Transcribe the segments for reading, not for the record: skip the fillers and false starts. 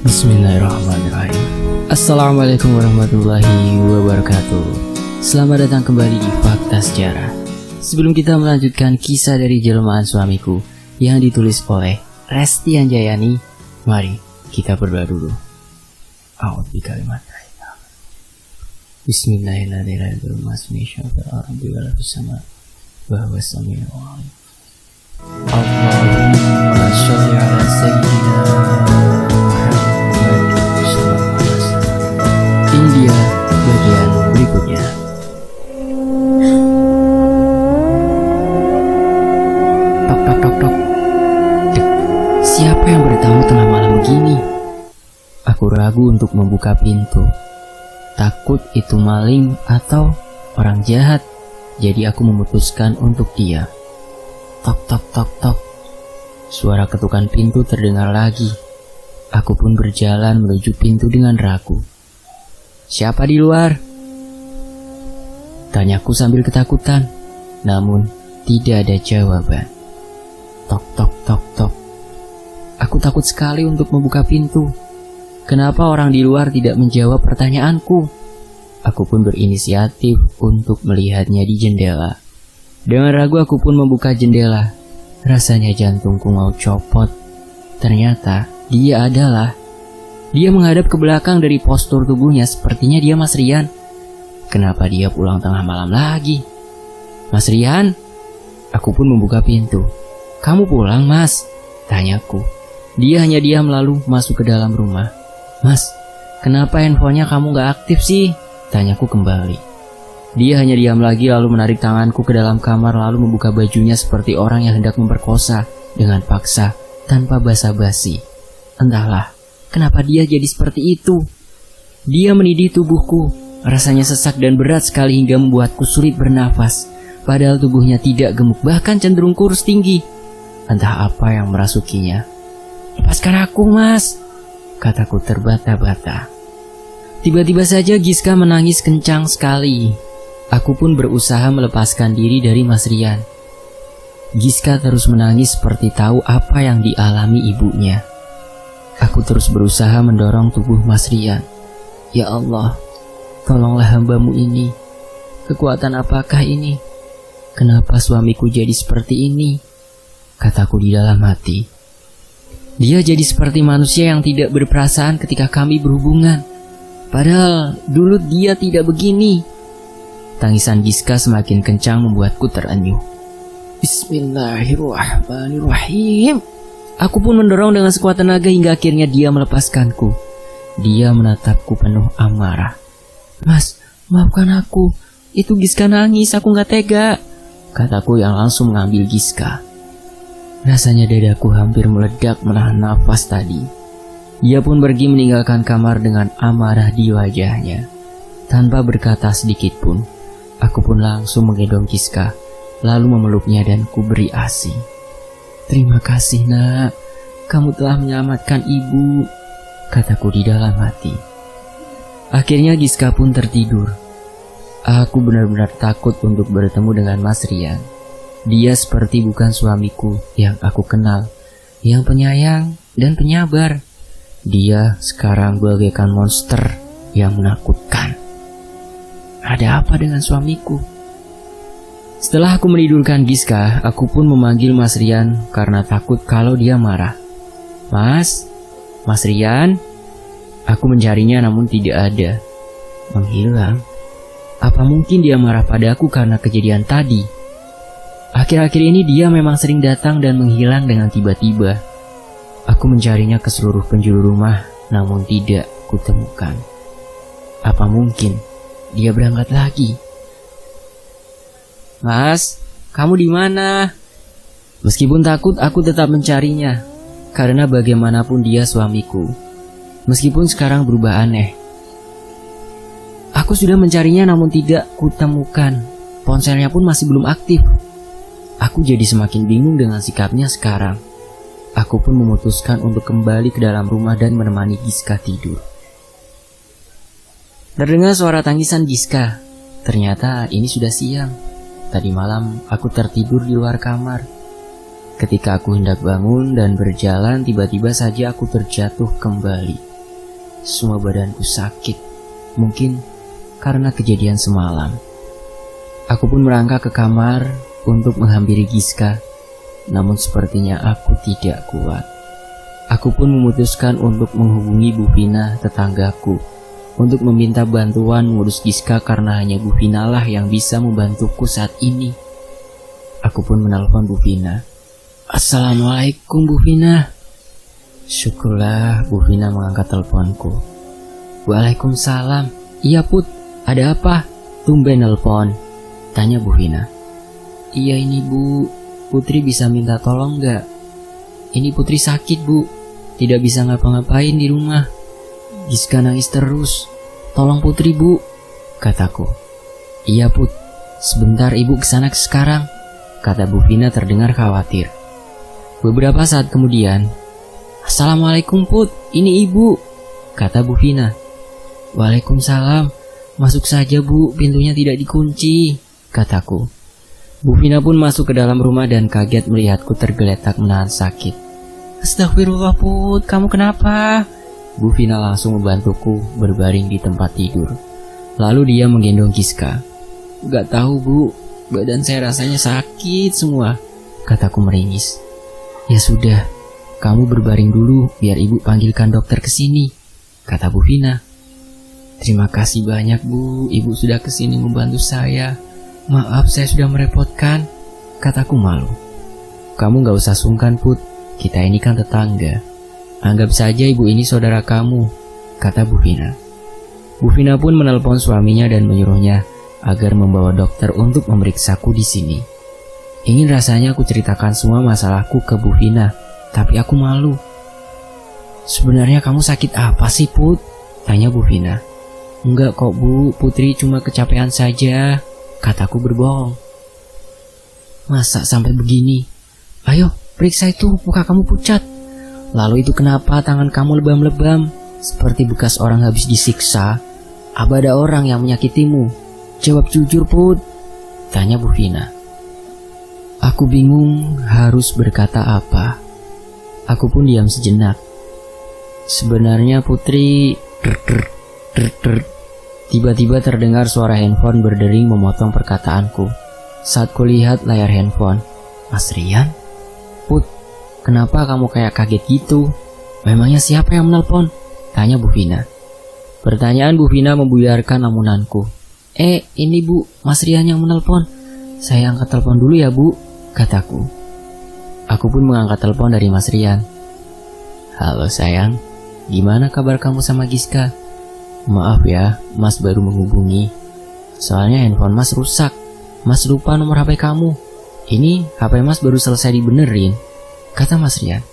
Bismillahirrahmanirrahim. Assalamualaikum warahmatullahi wabarakatuh. Selamat datang kembali di Fakta Sejarah. Sebelum kita melanjutkan kisah dari jelmaan suamiku yang ditulis oleh Resti Anjayani, mari kita berdoa dulu. A'udzu bikalimat Bismillahirrahmanirrahim. Allahumma sholli ala sayyidina India bagian berikutnya. Tok tok tok tok. Dek, siapa yang bertamu tengah malam begini? Aku ragu untuk membuka pintu. Takut itu maling atau orang jahat. Jadi aku memutuskan untuk diam. Tok tok tok tok. Suara ketukan pintu terdengar lagi. Aku pun berjalan menuju pintu dengan ragu. Siapa di luar? Tanyaku sambil ketakutan. Namun tidak ada jawaban. Tok tok tok tok. Aku takut sekali untuk membuka pintu. Kenapa orang di luar tidak menjawab pertanyaanku? Aku pun berinisiatif untuk melihatnya di jendela. Dengan ragu aku pun membuka jendela. Rasanya jantungku mau copot. Ternyata dia menghadap ke belakang. Dari postur tubuhnya sepertinya dia Mas Rian. Kenapa dia pulang tengah malam lagi? Mas Rian? Aku pun membuka pintu. Kamu pulang, Mas? Tanyaku. Dia hanya diam lalu masuk ke dalam rumah. Mas, kenapa handphonenya kamu gak aktif sih? Tanyaku kembali. Dia hanya diam lagi lalu menarik tanganku ke dalam kamar lalu membuka bajunya seperti orang yang hendak memperkosa dengan paksa tanpa basa-basi. Entahlah, kenapa dia jadi seperti itu? Dia menidih tubuhku. Rasanya sesak dan berat sekali hingga membuatku sulit bernafas. Padahal tubuhnya tidak gemuk, bahkan cenderung kurus tinggi. Entah apa yang merasukinya. Lepaskan aku, Mas, kataku terbata-bata. Tiba-tiba saja Giska menangis kencang sekali. Aku pun berusaha melepaskan diri dari Mas Rian. Giska terus menangis seperti tahu apa yang dialami ibunya. Aku terus berusaha mendorong tubuh Mas Rian. Ya Allah, tolonglah hamba-Mu ini. Kekuatan apakah ini? Kenapa suamiku jadi seperti ini? Kataku di dalam hati. Dia jadi seperti manusia yang tidak berperasaan ketika kami berhubungan. Padahal dulu dia tidak begini. Tangisan Giska semakin kencang membuatku terenyuh. Bismillahirrahmanirrahim. Aku pun mendorong dengan sekuat tenaga hingga akhirnya dia melepaskanku. Dia menatapku penuh amarah. Mas, maafkan aku. Itu Giska nangis, aku gak tega, kataku yang langsung mengambil Giska. Rasanya dadaku hampir meledak menahan nafas tadi. Dia pun pergi meninggalkan kamar dengan amarah di wajahnya. Tanpa berkata sedikit pun, aku pun langsung menggendong Giska, lalu memeluknya dan kuberi ASI. Terima kasih, Nak. Kamu telah menyelamatkan ibu, kataku di dalam hati. Akhirnya Giska pun tertidur. Aku benar-benar takut untuk bertemu dengan Mas Rian. Dia seperti bukan suamiku yang aku kenal, yang penyayang dan penyabar. Dia sekarang bagaikan monster yang menakutkan. Ada apa dengan suamiku? Setelah aku menidurkan Giska, aku pun memanggil Mas Rian karena takut kalau dia marah. Mas Rian? Aku mencarinya namun tidak ada. Menghilang. Apa mungkin dia marah padaku karena kejadian tadi? Akhir-akhir ini dia memang sering datang dan menghilang dengan tiba-tiba. Aku mencarinya ke seluruh penjuru rumah, namun tidak kutemukan. Apa mungkin dia berangkat lagi? Mas, kamu di mana? Meskipun takut, aku tetap mencarinya. Karena bagaimanapun dia suamiku. Meskipun sekarang berubah aneh. Aku sudah mencarinya namun tidak kutemukan. Ponselnya pun masih belum aktif. Aku jadi semakin bingung dengan sikapnya sekarang. Aku pun memutuskan untuk kembali ke dalam rumah dan menemani Giska tidur. Terdengar suara tangisan Giska. Ternyata ini sudah siang. Tadi malam aku tertidur di luar kamar. Ketika aku hendak bangun dan berjalan, tiba-tiba saja aku terjatuh kembali. semua badanku sakit. Mungkin karena kejadian semalam. Aku pun merangkak ke kamar untuk menghampiri Giska. Namun sepertinya aku tidak kuat. Aku pun memutuskan untuk menghubungi Bu Vina, tetanggaku, untuk meminta bantuan mengurus Giska karena hanya Bu Vina lah yang bisa membantuku saat ini. Aku pun menelpon Bu Vina. Assalamualaikum Bu Vina. Syukurlah Bu Vina mengangkat teleponku. Waalaikumsalam. Iya Put, ada apa? Tumben nelpon, tanya Bu Vina. Iya ini Bu, Putri bisa minta tolong gak? Ini Putri sakit Bu, tidak bisa ngapa-ngapain di rumah. Giska nangis terus. Tolong Putri Bu, kataku. Iya Put, sebentar Ibu kesana sekarang, kata Bu Vina terdengar khawatir. Beberapa saat kemudian, Assalamualaikum Put, ini Ibu, kata Bu Vina. Waalaikumsalam, masuk saja Bu, pintunya tidak dikunci, kataku. Bu Vina pun masuk ke dalam rumah dan kaget melihatku tergeletak menahan sakit. Astagfirullah Put, kamu kenapa? Bu Vina langsung membantuku berbaring di tempat tidur. Lalu dia menggendong Giska. Gak tahu Bu, badan saya rasanya sakit semua, kataku meringis. Ya sudah, kamu berbaring dulu biar Ibu panggilkan dokter ke sini, kata Bu Vina. Terima kasih banyak Bu, Ibu sudah kesini membantu saya. Maaf saya sudah merepotkan, kataku malu. Kamu gak usah sungkan Put, kita ini kan tetangga. Anggap saja Ibu ini saudara kamu, kata Bu Vina. Bu Vina pun menelpon suaminya dan menyuruhnya agar membawa dokter untuk memeriksaku di sini. Ingin rasanya aku ceritakan semua masalahku ke Bu Vina, tapi aku malu. Sebenarnya kamu sakit apa sih Put? Tanya Bu Vina. Enggak kok Bu, Putri cuma kecapean saja, kataku berbohong. Masa sampai begini? Ayo, periksa itu, muka kamu pucat. Lalu itu kenapa tangan kamu lebam-lebam? Seperti bekas orang habis disiksa. Apa ada orang yang menyakitimu? Jawab jujur Put, tanya Bu Vina. Aku bingung harus berkata apa. Aku pun diam sejenak. Sebenarnya Putri... Tiba-tiba terdengar suara handphone berdering memotong perkataanku. Saat kulihat layar handphone, Mas Rian? Put, kenapa kamu kayak kaget gitu? Memangnya siapa yang menelpon? Tanya Bu Vina. Pertanyaan Bu Vina membuyarkan lamunanku. Ini Bu, Mas Rian yang menelpon. Saya angkat telepon dulu ya Bu, kataku. Aku pun mengangkat telepon dari Mas Rian. Halo sayang, gimana kabar kamu sama Giska? Maaf ya, Mas baru menghubungi. Soalnya handphone Mas rusak. Mas lupa nomor HP kamu. Ini HP Mas baru selesai dibenerin, kata Mas Rian.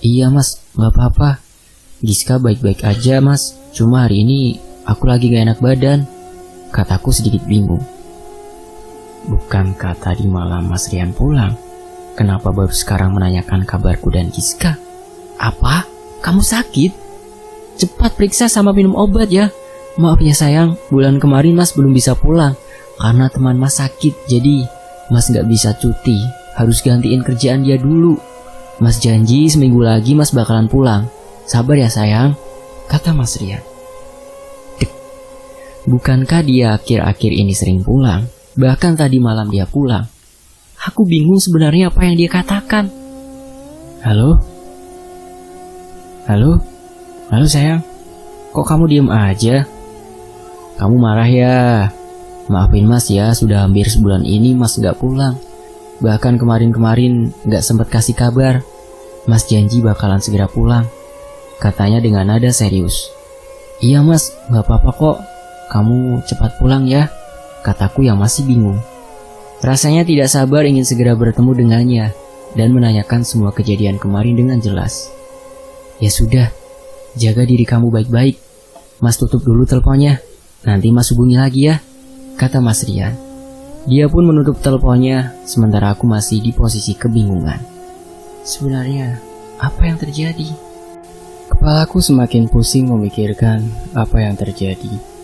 Iya Mas, gak apa-apa. Giska baik-baik aja Mas. Cuma hari ini aku lagi gak enak badan, kataku sedikit bingung. Bukankah tadi malam Mas Rian pulang? Kenapa baru sekarang menanyakan kabarku dan Giska? Apa? Kamu sakit? Cepat periksa sama minum obat ya. Maaf ya sayang, bulan kemarin Mas belum bisa pulang karena teman Mas sakit. Jadi Mas gak bisa cuti, harus gantiin kerjaan dia dulu. Mas janji seminggu lagi Mas bakalan pulang. Sabar ya sayang, kata Mas Rian. Bukankah dia akhir-akhir ini sering pulang? Bahkan tadi malam dia pulang. Aku bingung sebenarnya apa yang dia katakan. Halo? Halo? Halo sayang, kok kamu diem aja? Kamu marah ya? Maafin Mas ya, sudah hampir sebulan ini Mas gak pulang. Bahkan kemarin-kemarin gak sempat kasih kabar. Mas janji bakalan segera pulang, katanya dengan nada serius. Iya Mas, gak apa-apa kok. Kamu cepat pulang ya, kataku yang masih bingung. Rasanya tidak sabar ingin segera bertemu dengannya dan menanyakan semua kejadian kemarin dengan jelas. Ya sudah, jaga diri kamu baik-baik. Mas tutup dulu teleponnya, nanti Mas hubungi lagi ya, kata Mas Rian. Dia pun menutup teleponnya, sementara aku masih di posisi kebingungan. Sebenarnya, apa yang terjadi? Kepalaku semakin pusing memikirkan apa yang terjadi.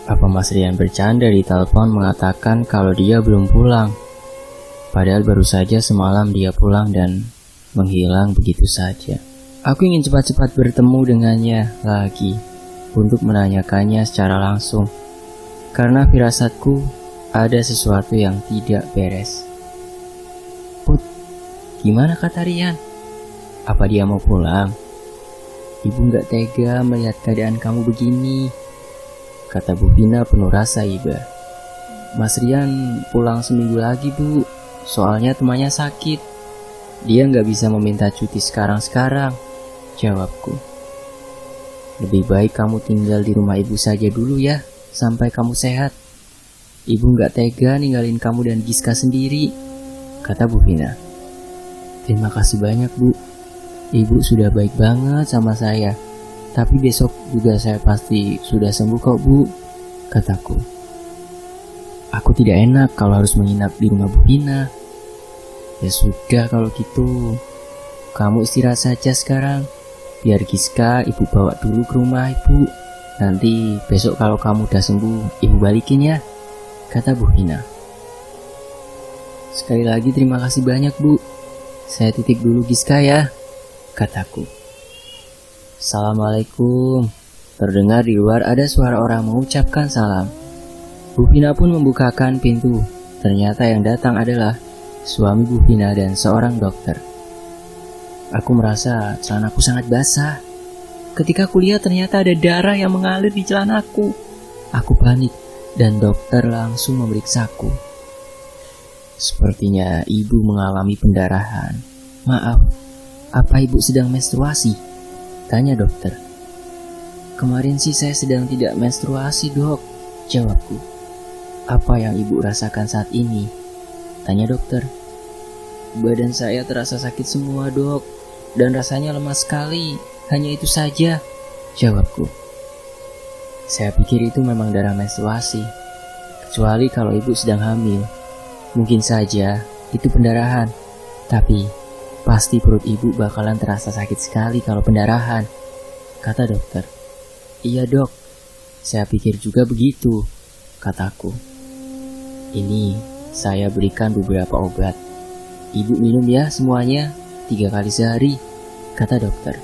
Apa Mas Rian bercanda di telepon mengatakan kalau dia belum pulang? Padahal baru saja semalam dia pulang dan menghilang begitu saja. Aku ingin cepat-cepat bertemu dengannya lagi untuk menanyakannya secara langsung. Karena firasatku ada sesuatu yang tidak beres. Put, gimana kata Rian? Apa dia mau pulang? Ibu gak tega melihat keadaan kamu begini, kata Bu Vina penuh rasa iba. Mas Rian pulang seminggu lagi, Bu. Soalnya temannya sakit. Dia gak bisa meminta cuti sekarang-sekarang, jawabku. Lebih baik kamu tinggal di rumah ibu saja dulu ya, sampai kamu sehat. Ibu gak tega ninggalin kamu dan Giska sendiri, kata Bu Vina. Terima kasih banyak, Bu. Ibu sudah baik banget sama saya. Tapi besok juga saya pasti sudah sembuh kok, Bu, kataku. Aku tidak enak kalau harus menginap di rumah Bu Vina. Ya sudah kalau gitu, kamu istirahat saja sekarang. Biar Giska ibu bawa dulu ke rumah ibu. Nanti besok kalau kamu udah sembuh, ibu balikin ya, kata Bu Vina. Sekali lagi terima kasih banyak, Bu. Saya titip dulu Giska ya, kataku. Assalamualaikum. Terdengar di luar ada suara orang mengucapkan salam. Bu Vina pun membukakan pintu. Ternyata yang datang adalah suami Bu Vina dan seorang dokter. Aku merasa celanaku sangat basah. Ketika kulihat ternyata ada darah yang mengalir di celanaku. Aku panik dan dokter langsung memeriksaku. Sepertinya ibu mengalami pendarahan. Maaf, apa ibu sedang menstruasi? Tanya dokter. Kemarin sih saya sedang tidak menstruasi, Dok, jawabku. Apa yang ibu rasakan saat ini? Tanya dokter. Badan saya terasa sakit semua, Dok, dan rasanya lemas sekali. Hanya itu saja, jawabku. Saya pikir itu memang darah menstruasi. Kecuali kalau ibu sedang hamil. Mungkin saja itu pendarahan. Tapi pasti perut ibu bakalan terasa sakit sekali kalau pendarahan, kata dokter. Iya, Dok, saya pikir juga begitu, kataku. Ini saya berikan beberapa obat. Ibu minum ya semuanya 3 kali sehari, kata dokter.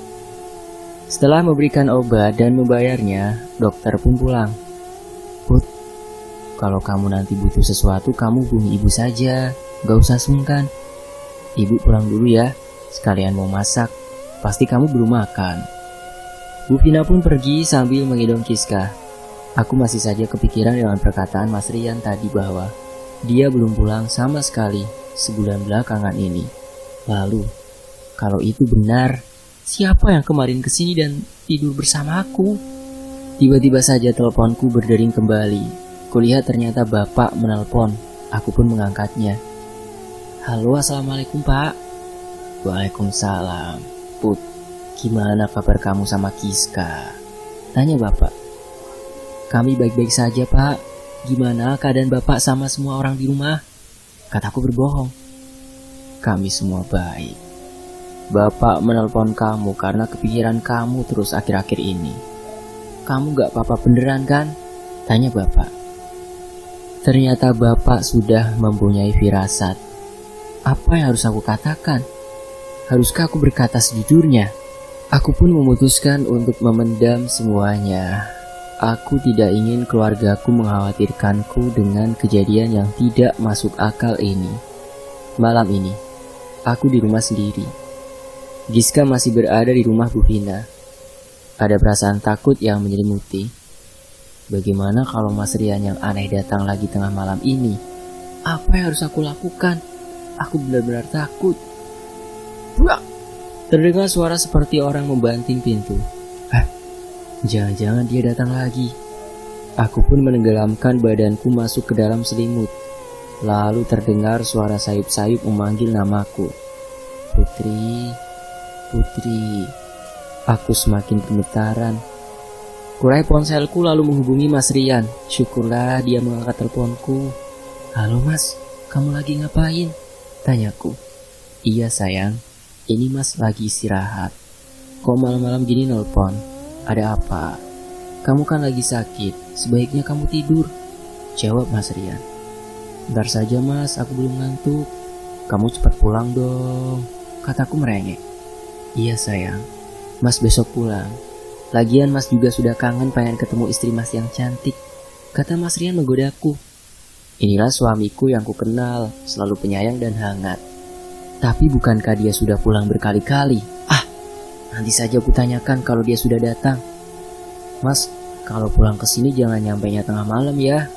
Setelah memberikan obat dan membayarnya, dokter pun pulang. Put, kalau kamu nanti butuh sesuatu, kamu hubungi ibu saja, gak usah sungkan. Ibu pulang dulu ya, sekalian mau masak, pasti kamu belum makan. Bu Vina pun pergi sambil menggendong Giska. Aku masih saja kepikiran dengan perkataan Mas Rian tadi bahwa dia belum pulang sama sekali sebulan belakangan ini. Lalu, kalau itu benar, siapa yang kemarin kesini dan tidur bersama aku? Tiba-tiba saja teleponku berdering kembali. Kulihat ternyata bapak menelpon. Aku pun mengangkatnya. Halo, assalamualaikum Pak. Waalaikumsalam. Put, gimana kabar kamu sama Giska? Tanya bapak. Kami baik-baik saja, Pak. Gimana keadaan bapak sama semua orang di rumah? Kataku berbohong. Kami semua baik. Bapak menelpon kamu karena kepikiran kamu terus akhir-akhir ini. Kamu gak apa-apa beneran kan? Tanya bapak. Ternyata bapak sudah mempunyai firasat. Apa yang harus aku katakan? Haruskah aku berkata sejujurnya? Aku pun memutuskan untuk memendam semuanya. Aku tidak ingin keluargaku mengkhawatirkanku dengan kejadian yang tidak masuk akal ini. Malam ini, aku di rumah sendiri. Giska masih berada di rumah Bu Vina. Ada perasaan takut yang menyelimuti. Bagaimana kalau Mas Rian yang aneh datang lagi tengah malam ini? Apa yang harus aku lakukan? Aku benar-benar takut. Buak! Terdengar suara seperti orang membanting pintu. Jangan-jangan dia datang lagi. Aku pun menenggelamkan badanku masuk ke dalam selimut. Lalu terdengar suara sayup-sayup memanggil namaku. Putri, Putri. Aku semakin gemetaran. Kurai ponselku lalu menghubungi Mas Rian. Syukurlah dia mengangkat teleponku. Halo Mas, kamu lagi ngapain? Tanyaku. Iya sayang, ini Mas lagi istirahat. Kok malam-malam gini nelpon? Ada apa? Kamu kan lagi sakit, sebaiknya kamu tidur, jawab Mas Rian. Bentar saja Mas, aku belum ngantuk. Kamu cepat pulang dong, kataku merengek. Iya sayang, Mas besok pulang. Lagian Mas juga sudah kangen pengen ketemu istri Mas yang cantik, kata Mas Rian menggodaku. Inilah suamiku yang ku kenal, selalu penyayang dan hangat. Tapi bukankah dia sudah pulang berkali-kali? Nanti saja ku tanyakan kalau dia sudah datang. Mas, kalau pulang ke sini jangan nyampainya tengah malam ya,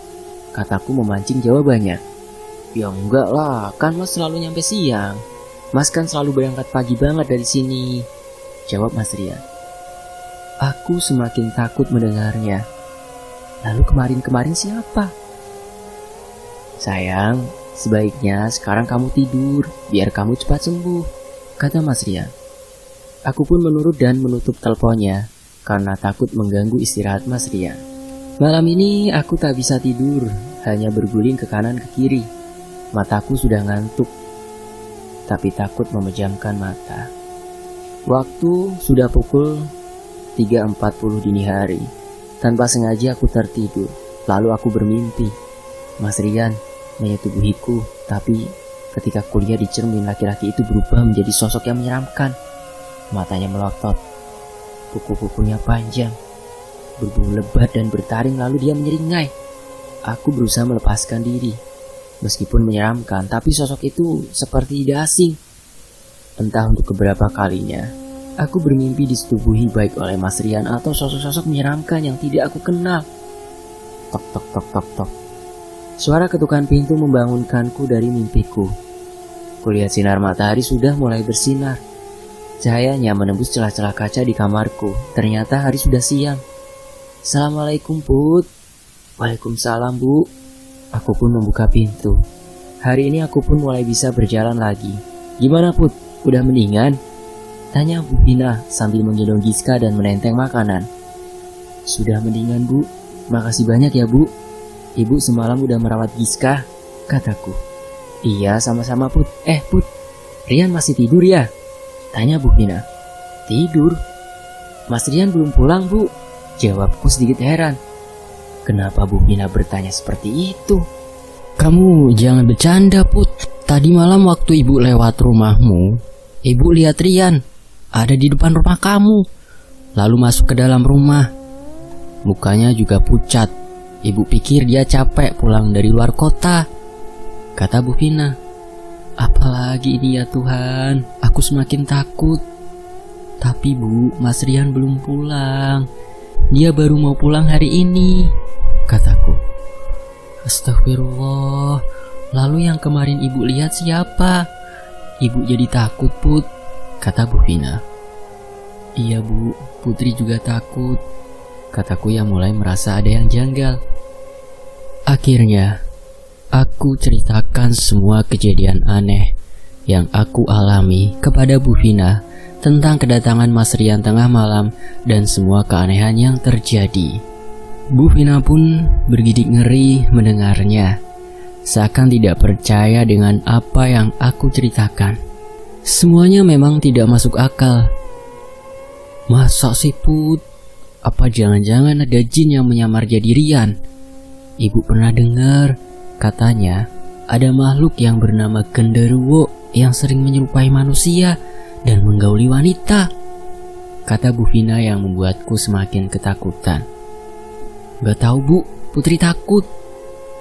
kataku memancing jawabannya. Ya enggak lah, kan Mas selalu nyampe siang. Mas kan selalu berangkat pagi banget dari sini, jawab Mas Rian. Aku semakin takut mendengarnya. Lalu kemarin siapa? Sayang, sebaiknya sekarang kamu tidur, biar kamu cepat sembuh, kata Mas Rian. Aku pun menurut dan menutup teleponnya, karena takut mengganggu istirahat Mas Rian. Malam ini aku tak bisa tidur, hanya berguling ke kanan ke kiri. Mataku sudah ngantuk, tapi takut memejamkan mata. Waktu sudah pukul 3.40 dini hari. Tanpa sengaja aku tertidur, lalu aku bermimpi. Mas Rian menyetubuhiku, tapi ketika kuliah di cermin, laki-laki itu berubah menjadi sosok yang menyeramkan. Matanya melotot, kuku-kukunya panjang, berbulu lebat dan bertaring, lalu dia menyeringai. Aku berusaha melepaskan diri. Meskipun menyeramkan, tapi sosok itu seperti tidak asing. Entah untuk keberapa kalinya, aku bermimpi disetubuhi baik oleh Mas Rian atau sosok-sosok menyeramkan yang tidak aku kenal. Tok tok tok tok tok. Suara ketukan pintu membangunkanku dari mimpiku. Kulihat sinar matahari sudah mulai bersinar. Cahayanya menembus celah-celah kaca di kamarku. Ternyata hari sudah siang. Assalamualaikum, Put. Waalaikumsalam, Bu. Aku pun membuka pintu. Hari ini aku pun mulai bisa berjalan lagi. Gimana, Put? Udah mendingan? Tanya Bu Pina sambil menggendong Giska dan menenteng makanan. Sudah mendingan, Bu. Makasih banyak ya, Bu. Ibu semalam udah merawat Giska, kataku. Iya, sama-sama, Put. Put, Rian masih tidur ya? Tanya Bu Pina. Tidur? Mas Rian belum pulang, Bu. Jawabku sedikit heran. Kenapa Bu Pina bertanya seperti itu? Kamu jangan bercanda, Put. Tadi malam waktu ibu lewat rumahmu, ibu lihat Rian ada di depan rumah kamu, lalu masuk ke dalam rumah. Mukanya juga pucat. Ibu pikir dia capek pulang dari luar kota, kata Bu Pina. Apalagi ini ya Tuhan, aku semakin takut. Tapi Bu, Mas Rian belum pulang. Dia baru mau pulang hari ini, kataku. Astagfirullah. Lalu yang kemarin ibu lihat siapa? Ibu jadi takut, Put, kata Bu Pina. Iya Bu, Putri juga takut, kataku yang mulai merasa ada yang janggal. Akhirnya, aku ceritakan semua kejadian aneh yang aku alami kepada Bu Pina tentang kedatangan Mas Rian tengah malam dan semua keanehan yang terjadi. Bu Pina pun bergidik ngeri mendengarnya, seakan tidak percaya dengan apa yang aku ceritakan. Semuanya memang tidak masuk akal. Masa sih, Put? Apa jangan-jangan ada jin yang menyamar jadi Rian? Ibu pernah dengar, katanya ada makhluk yang bernama genderuwo yang sering menyerupai manusia dan menggauli wanita, kata Bu Pina yang membuatku semakin ketakutan. Gak tahu Bu, Putri takut.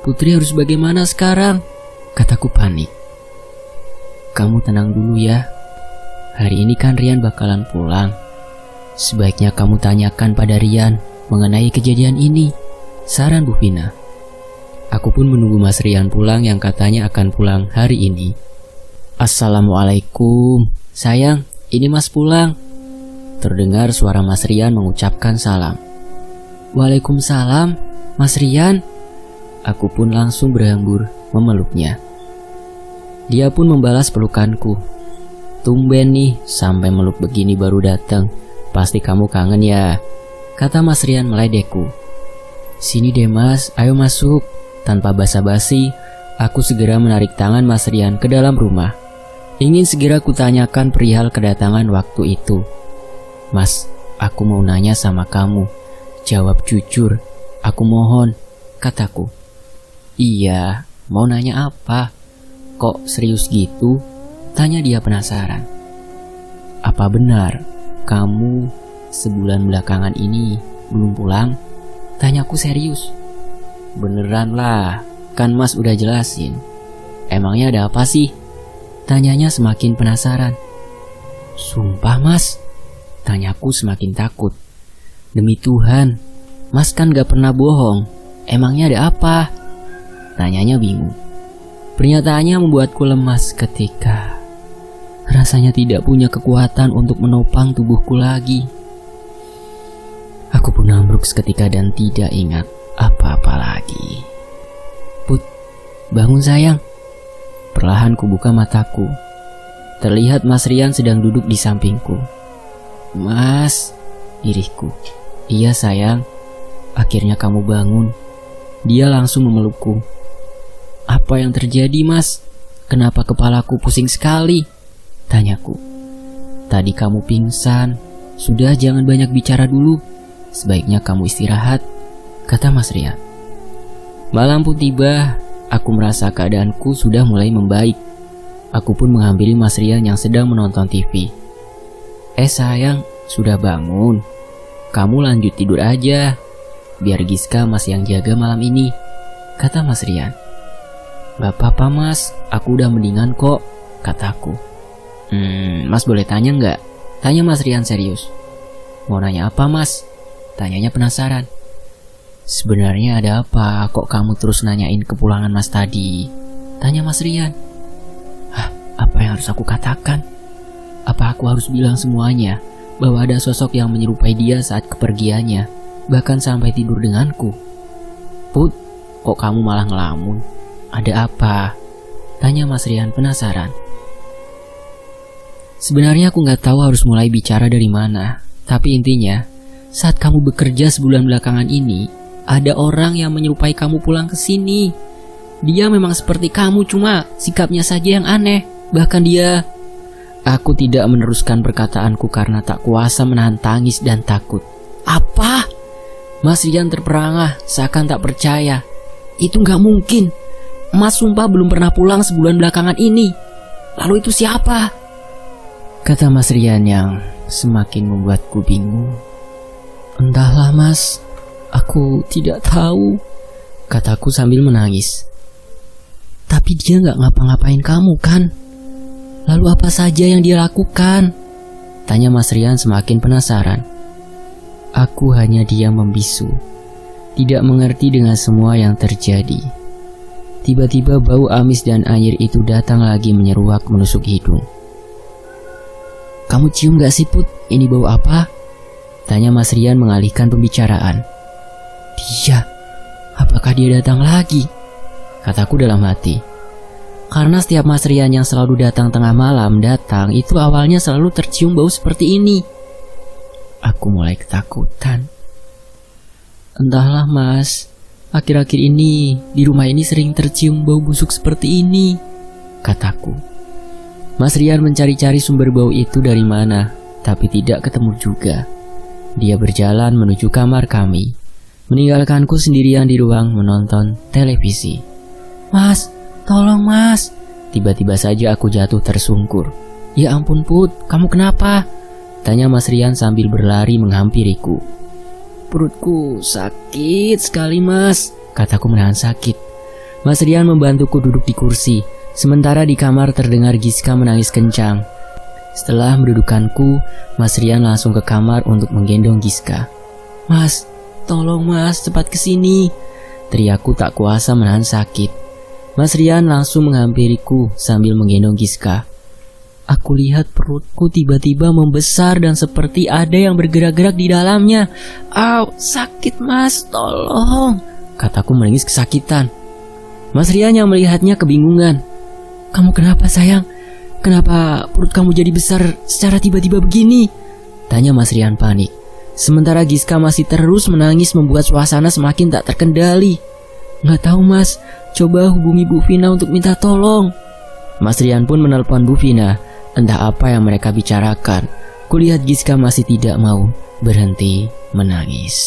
Putri harus bagaimana sekarang? Kataku panik. Kamu tenang dulu ya. Hari ini kan Rian bakalan pulang. Sebaiknya kamu tanyakan pada Rian mengenai kejadian ini, saran Bu Pina. Aku pun menunggu Mas Rian pulang yang katanya akan pulang hari ini. Assalamualaikum. Sayang, ini Mas pulang. Terdengar suara Mas Rian mengucapkan salam. Waalaikumsalam, Mas Rian. Aku pun langsung berhambur memeluknya. Dia pun membalas pelukanku. Tumben nih, sampai meluk begini baru datang. Pasti kamu kangen ya, kata Mas Rian meledekku. Sini deh Mas, ayo masuk. Tanpa basa-basi, aku segera menarik tangan Mas Rian ke dalam rumah. Ingin segera kutanyakan perihal kedatangan waktu itu. Mas, aku mau nanya sama kamu. Jawab jujur, aku mohon, kataku. Iya, mau nanya apa? Kok serius gitu? Tanya dia penasaran. Apa benar Kamu sebulan belakangan ini belum pulang? Tanyaku serius. Beneran lah, kan Mas udah jelasin. Emangnya ada apa sih? Tanyanya semakin penasaran. Sumpah Mas, tanyaku semakin takut. Demi Tuhan, Mas kan gak pernah bohong. Emangnya ada apa? Tanyanya bingung. Pernyataannya membuatku lemas ketika rasanya tidak punya kekuatan untuk menopang tubuhku lagi. Aku pun ambruk seketika dan tidak ingat apa-apa lagi. Put, bangun sayang. Perlahan kubuka mataku. Terlihat Mas Rian sedang duduk di sampingku. Mas, irihku. Iya sayang, akhirnya kamu bangun. Dia langsung memelukku. Apa yang terjadi Mas? Kenapa kepalaku pusing sekali? Tanyaku. Tadi kamu pingsan. Sudah jangan banyak bicara dulu. Sebaiknya kamu istirahat, kata Mas Rian. Malam pun tiba. Aku merasa keadaanku sudah mulai membaik. Aku pun menghampiri Mas Rian yang sedang menonton TV. Sayang, sudah bangun. Kamu lanjut tidur aja. Biar Giska masih yang jaga malam ini, kata Mas Rian. Gak apa-apa Mas, aku udah mendingan kok, kataku. Mas boleh tanya nggak? Tanya Mas Rian serius. Mau nanya apa Mas? Tanyanya penasaran. Sebenarnya ada apa kok kamu terus nanyain kepulangan Mas tadi? Tanya Mas Rian. Apa yang harus aku katakan? Apa aku harus bilang semuanya? Bahwa ada sosok yang menyerupai dia saat kepergiannya, bahkan sampai tidur denganku? Put, kok kamu malah ngelamun? Ada apa? Tanya Mas Rian penasaran. Sebenarnya aku gak tahu harus mulai bicara dari mana. Tapi intinya, saat kamu bekerja sebulan belakangan ini, ada orang yang menyerupai kamu pulang ke sini. Dia memang seperti kamu, cuma sikapnya saja yang aneh. Bahkan dia... Aku tidak meneruskan perkataanku karena tak kuasa menahan tangis dan takut. Apa? Mas Rian terperangah, seakan tak percaya. Itu gak mungkin. Mas sumpah belum pernah pulang sebulan belakangan ini. Lalu itu siapa? Kata Mas Rian yang semakin membuatku bingung. Entahlah Mas, aku tidak tahu, kataku sambil menangis. Tapi dia gak ngapa-ngapain kamu kan? Lalu apa saja yang dia lakukan? Tanya Mas Rian semakin penasaran. Aku hanya diam membisu, tidak mengerti dengan semua yang terjadi. Tiba-tiba bau amis dan anyir itu datang lagi menyeruak menusuk hidung. Kamu cium gak sih Put? Ini bau apa? Tanya Mas Rian mengalihkan pembicaraan. Dia, apakah dia datang lagi? Kataku dalam hati. Karena setiap Mas Rian yang selalu datang tengah malam datang, itu awalnya selalu tercium bau seperti ini. Aku mulai ketakutan. Entahlah Mas, akhir-akhir ini di rumah ini sering tercium bau busuk seperti ini, kataku. Mas Rian mencari-cari sumber bau itu dari mana, tapi tidak ketemu juga. Dia berjalan menuju kamar kami, meninggalkanku sendirian di ruang menonton televisi. Mas, tolong Mas. Tiba-tiba saja aku jatuh tersungkur. Ya ampun Put, kamu kenapa? Tanya Mas Rian sambil berlari menghampiriku. Perutku sakit sekali Mas, kataku menahan sakit. Mas Rian membantuku duduk di kursi, sementara di kamar terdengar Giska menangis kencang. Setelah mendudukanku, Mas Rian langsung ke kamar untuk menggendong Giska. Mas, tolong Mas, cepat kesini, teriakku tak kuasa menahan sakit. Mas Rian langsung menghampiriku sambil menggendong Giska. Aku lihat perutku tiba-tiba membesar dan seperti ada yang bergerak-gerak di dalamnya. Au, sakit Mas, tolong, kataku menangis kesakitan. Mas Rian yang melihatnya kebingungan. Kamu kenapa sayang? Kenapa perut kamu jadi besar secara tiba-tiba begini? Tanya Mas Rian panik. Sementara Giska masih terus menangis membuat suasana semakin tak terkendali. Nggak tahu Mas, coba hubungi Bu Vina untuk minta tolong. Mas Rian pun menelpon Bu Vina. Entah apa yang mereka bicarakan. Kulihat Giska masih tidak mau berhenti menangis.